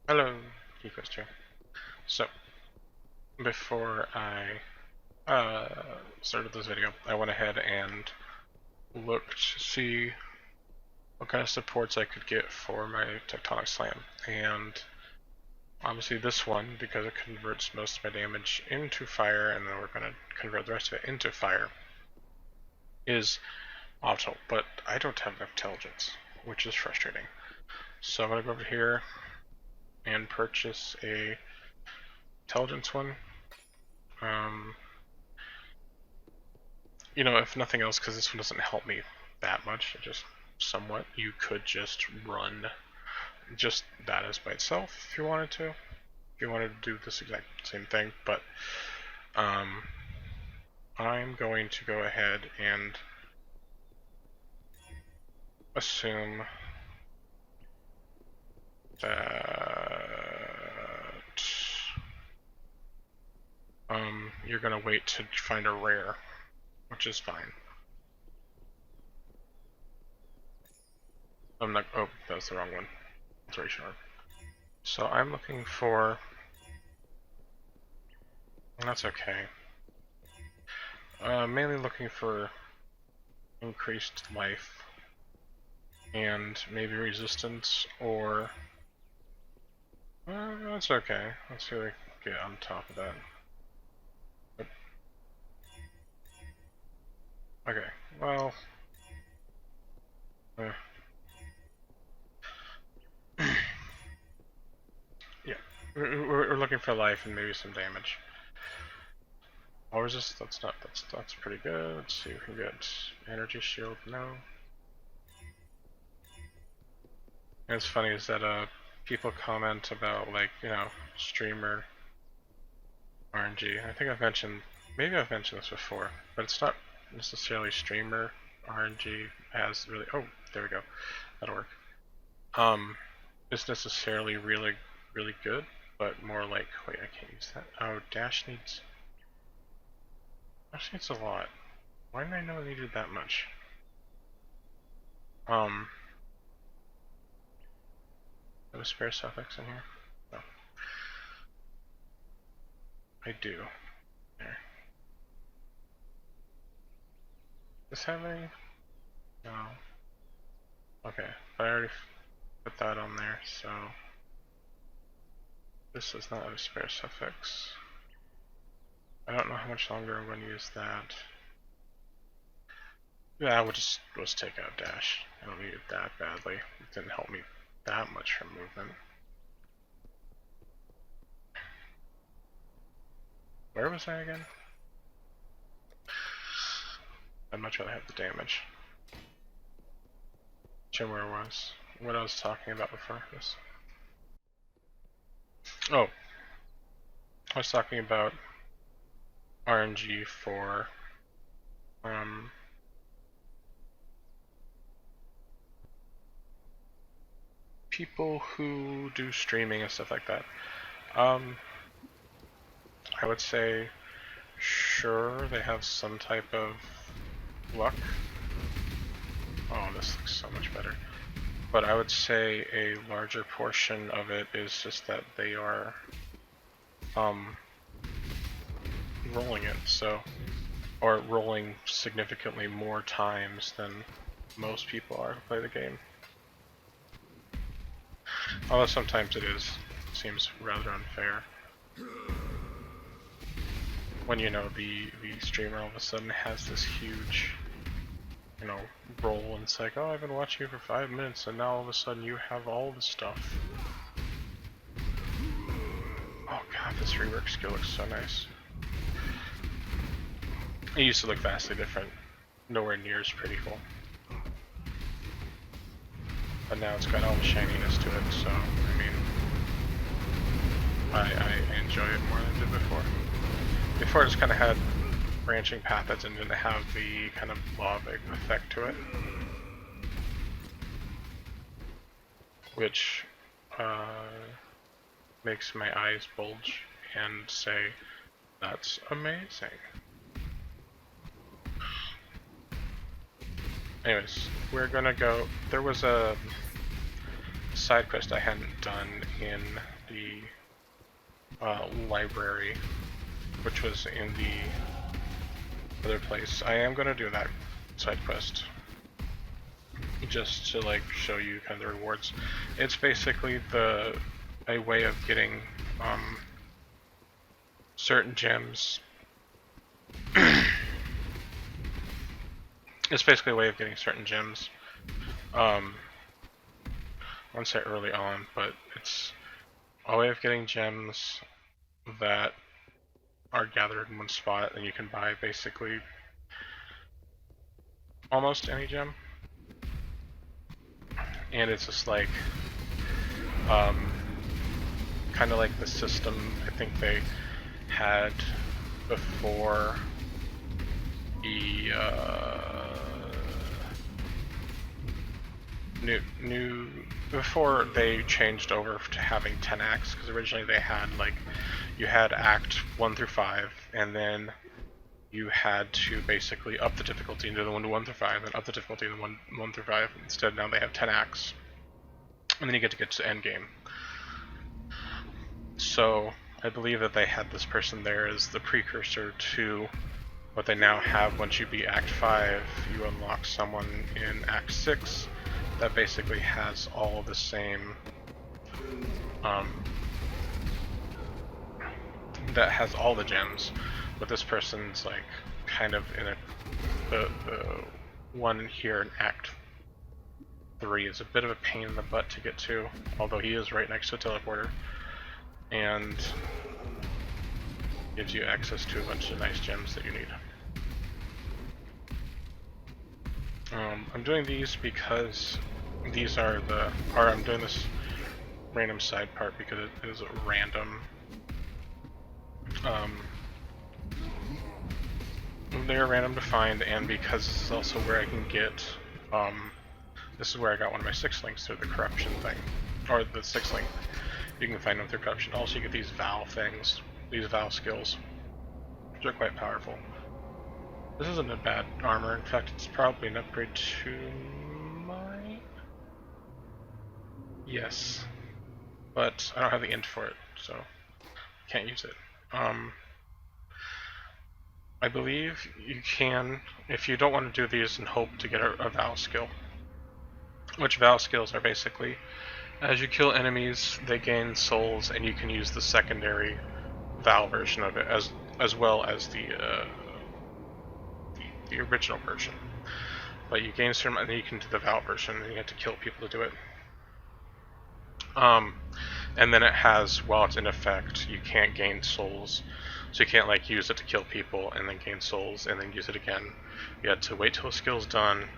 Hello, Kiequest here. So, before I started this video, I went ahead and looked to see what kind of supports I could get for my tectonic slam. And obviously this one, because it converts most of my damage into fire, and then we're going to convert the rest of it into fire, is optimal. But I don't have enough intelligence, which is frustrating. So I'm going to go over here and purchase a intelligence one. You know, if nothing else, because this one doesn't help me that much, just somewhat, you could just run just that as by itself if you wanted to. If you wanted to do this exact same thing, but I'm going to go ahead and assume that you're gonna wait to find a rare, which is fine. I'm not. Oh, that was the wrong one. It's very sharp. So I'm looking for. That's okay. Mainly looking for increased life and maybe resistance, or that's okay. Let's see what I get on top of that. But, okay, well, yeah, we're looking for life and maybe some damage. Or is this? That's not. That's pretty good. Let's see if we can get energy shield. No. And it's funny is that people comment about, like, you know, streamer RNG. I think maybe I've mentioned this before, but it's not necessarily streamer RNG as really. Oh, there we go. That'll work. It's necessarily really good, but more like, wait, I can't use that. Oh, Dash needs a lot. Why didn't I know it needed that much? Have a spare suffix in here? No. I do. There. Does this have any? No. Okay, but I already put that on there, so this does not have a spare suffix. I don't know how much longer I'm going to use that. Yeah, let's take out dash. I don't need it that badly. It didn't help me that much from movement. Where was I again? I'd much rather have the damage. Show where I was. What I was talking about before this. Oh. I was talking about RNG for people who do streaming and stuff like that. I would say sure, they have some type of luck. Oh, this looks so much better. But I would say a larger portion of it is just that they are rolling it, so, or rolling significantly more times than most people are who play the game. Although sometimes it seems rather unfair. When, you know, the streamer all of a sudden has this huge, you know, roll, and it's like, oh, I've been watching you for 5 minutes and now all of a sudden you have all the stuff. Oh god, this rework skill looks so nice. It used to look vastly different, nowhere near as pretty cool. But now it's got all the shininess to it, so, I mean, I enjoy it more than I did before. Before it just kind of had branching path that didn't have the kind of lava effect to it. Which makes my eyes bulge and say, that's amazing. Anyways, we're gonna go. There was a side quest I hadn't done in the library, which was in the other place. I am going to do that side quest just to like show you kind of the rewards. It's basically a way of getting certain gems. It's basically a way of getting certain gems. I won't say early on, but it's a way of getting gems that are gathered in one spot, and you can buy basically almost any gem. And it's just like kind of like the system I think they had before the before they changed over to having 10 acts, because originally they had like you had act 1 through 5, and then you had to basically up the difficulty into the 1 through 5, and up the difficulty in the 1 through 5. Instead, now they have 10 acts, and then you get to endgame. So I believe that they had this person there as the precursor to what they now have. Once you beat Act 5, you unlock someone in Act 6 that basically has all the same, that has all the gems, but this person's like kind of in the one here in Act 3 is a bit of a pain in the butt to get to, although he is right next to a teleporter, and gives you access to a bunch of nice gems that you need. I'm doing these because these are I'm doing this random side part because it is random. They're random to find, and because this is also where I can get, this is where I got one of my 6 links through the corruption thing, or the 6 link. You can find them through corruption. Also, you get these Val things, these Val skills, which are quite powerful. This isn't a bad armor. In fact, it's probably an upgrade to mine. Yes, but I don't have the int for it, so I can't use it. I believe you can, if you don't want to do these and hope to get a Val skill, which Val skills are basically, as you kill enemies, they gain souls, and you can use the secondary Val version of it as well as the original version. But you gain certain, and then you can do the Val version, and you have to kill people to do it. And then it has, while it's in effect, you can't gain souls. So you can't like use it to kill people and then gain souls and then use it again. You have to wait till a skill's done,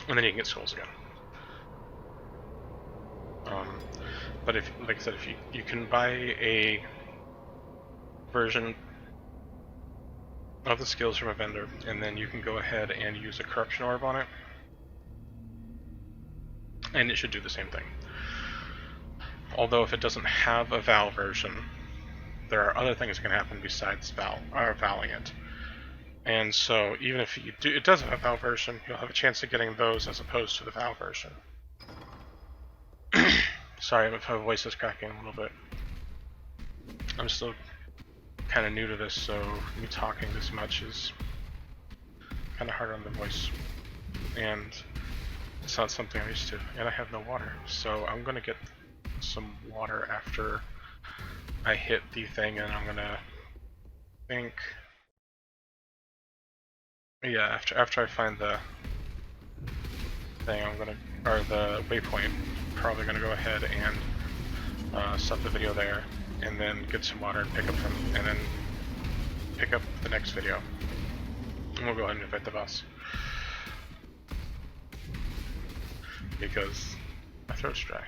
and then you can get souls again. But if, like I said, if you can buy a version of the skills from a vendor, and then you can go ahead and use a corruption orb on it, and it should do the same thing. Although if it doesn't have a Val version, there are other things that can happen besides Valing it. And so even if it does have a Val version, you'll have a chance of getting those as opposed to the Val version. Sorry if my voice is cracking a little bit. I'm still kind of new to this, so me talking this much is kind of hard on the voice. And it's not something I'm used to. And I have no water, so I'm going to get some water after I hit the thing, and I'm gonna think, yeah, after I find the thing, or the waypoint, I'm probably gonna go ahead and stop the video there, and then get some water and and then pick up the next video, and we'll go ahead and invite the boss, because my throat's dry.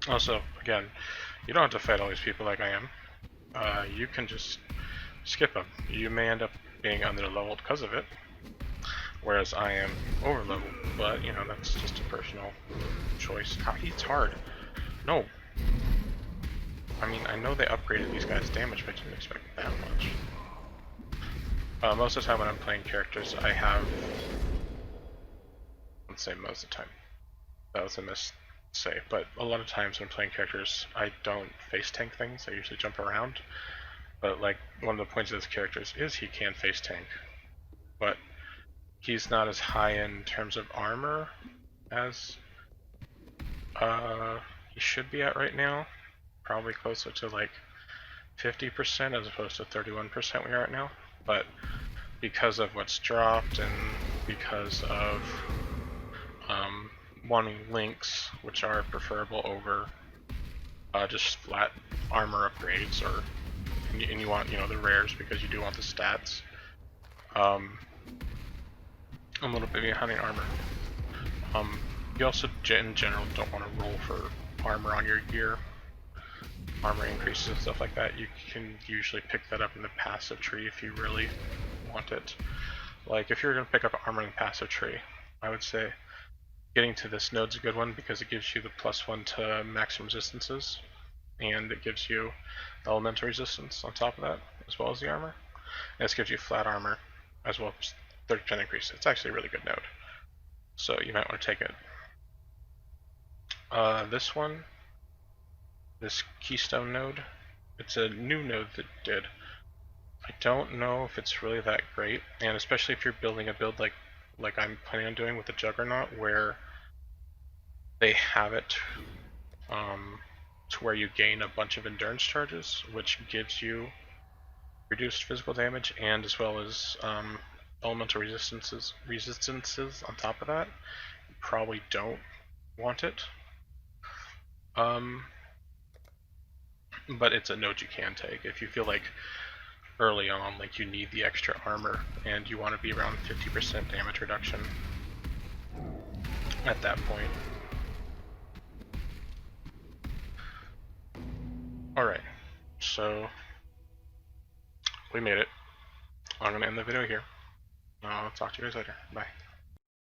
Also, again, you don't have to fight all these people like I am. You can just skip them. You may end up being underleveled because of it, whereas I am overleveled, but, you know, that's just a personal choice. It's hard. No. I mean, I know they upgraded these guys' damage, but I didn't expect that much. Most of the time when I'm playing characters, I have, let's say most of the time, that was a mistake, but a lot of times when playing characters, I don't face tank things, I usually jump around. But like, one of the points of this characters is he can face tank, but he's not as high in terms of armor as he should be at right now. Probably closer to like 50% as opposed to 31% we are at now. But because of what's dropped and because of wanting links, which are preferable over just flat armor upgrades, or and you want, you know, the rares because you do want the stats. I'm a little bit behind in armor. You also, in general, don't want to roll for armor on your gear. Armor increases and stuff like that. You can usually pick that up in the passive tree if you really want it. Like, if you're going to pick up armor in the passive tree, I would say getting to this node's a good one because it gives you the +1 to maximum resistances, and it gives you elemental resistance on top of that, as well as the armor. And this gives you flat armor, as well as 30% increase. It's actually a really good node, so you might want to take it. This one, this Keystone node, it's a new node that did. I don't know if it's really that great, and especially if you're building a build like I'm planning on doing with the Juggernaut, where they have it to where you gain a bunch of endurance charges, which gives you reduced physical damage and as well as elemental resistances on top of that. You probably don't want it. But it's a node you can take if you feel like early on, like, you need the extra armor and you want to be around 50% damage reduction at that point. Alright, so we made it. I'm going to end the video here. I'll talk to you guys later. Bye.